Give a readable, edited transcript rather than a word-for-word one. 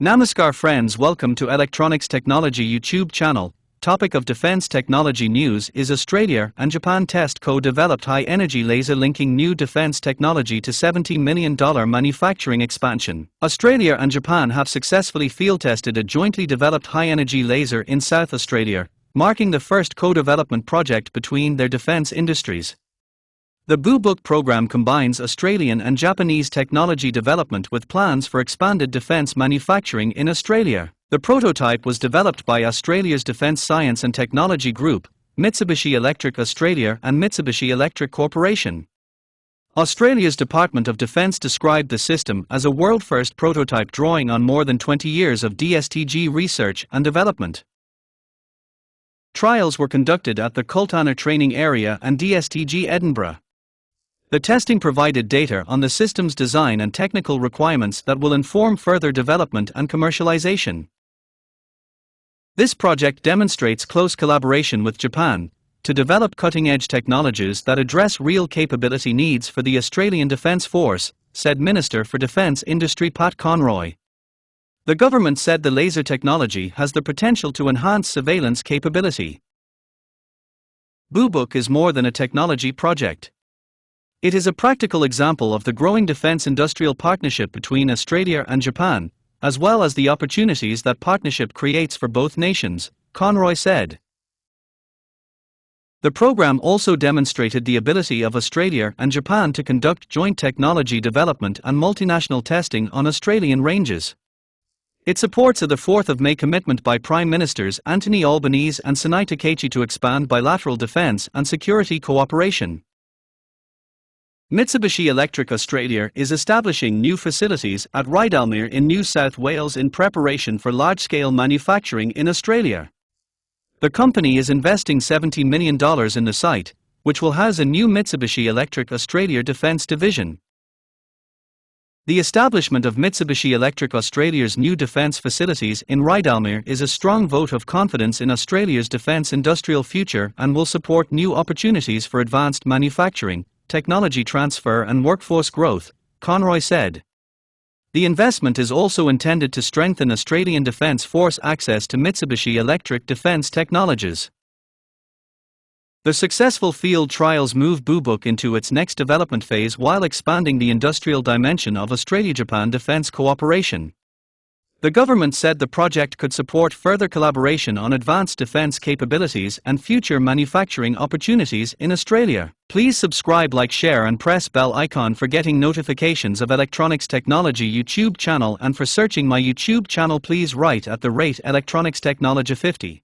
Namaskar friends, welcome to Electronics Technology YouTube channel. Topic of Defense Technology News is Australia and Japan test co-developed high-energy laser linking new defense technology to $70 million manufacturing expansion. Australia and Japan have successfully field-tested a jointly developed high-energy laser in South Australia, marking the first co-development project between their defense industries. The Blue Book program combines Australian and Japanese technology development with plans for expanded defence manufacturing in Australia. The prototype was developed by Australia's Defence Science and Technology Group, Mitsubishi Electric Australia and Mitsubishi Electric Corporation. Australia's Department of Defence described the system as a world-first prototype drawing on more than 20 years of DSTG research and development. Trials were conducted at the Kultana Training Area and DSTG Edinburgh. The testing provided data on the system's design and technical requirements that will inform further development and commercialization. This project demonstrates close collaboration with Japan to develop cutting-edge technologies that address real capability needs for the Australian Defence Force, said Minister for Defence Industry Pat Conroy. The government said the laser technology has the potential to enhance surveillance capability. Blue Book is more than a technology project. It is a practical example of the growing defence industrial partnership between Australia and Japan, as well as the opportunities that partnership creates for both nations, Conroy said. The program also demonstrated the ability of Australia and Japan to conduct joint technology development and multinational testing on Australian ranges. It supports the 4th of May commitment by Prime Ministers Anthony Albanese and Sinai Takaichi to expand bilateral defence and security cooperation. Mitsubishi Electric Australia is establishing new facilities at Rydalmere in New South Wales in preparation for large-scale manufacturing in Australia. The company is investing $70 million in the site, which will house a new Mitsubishi Electric Australia Defence Division. The establishment of Mitsubishi Electric Australia's new defence facilities in Rydalmere is a strong vote of confidence in Australia's defence industrial future and will support new opportunities for advanced manufacturing, technology transfer and workforce growth, Conroy said. The investment is also intended to strengthen Australian Defence Force access to Mitsubishi Electric defence technologies. The successful field trials move Blue Book into its next development phase while expanding the industrial dimension of Australia-Japan defence cooperation. The government said the project could support further collaboration on advanced defence capabilities and future manufacturing opportunities in Australia. Please subscribe, like, share and press bell icon for getting notifications of Electronics Technology YouTube channel, and for searching my YouTube channel please write @Electronics Technology 50.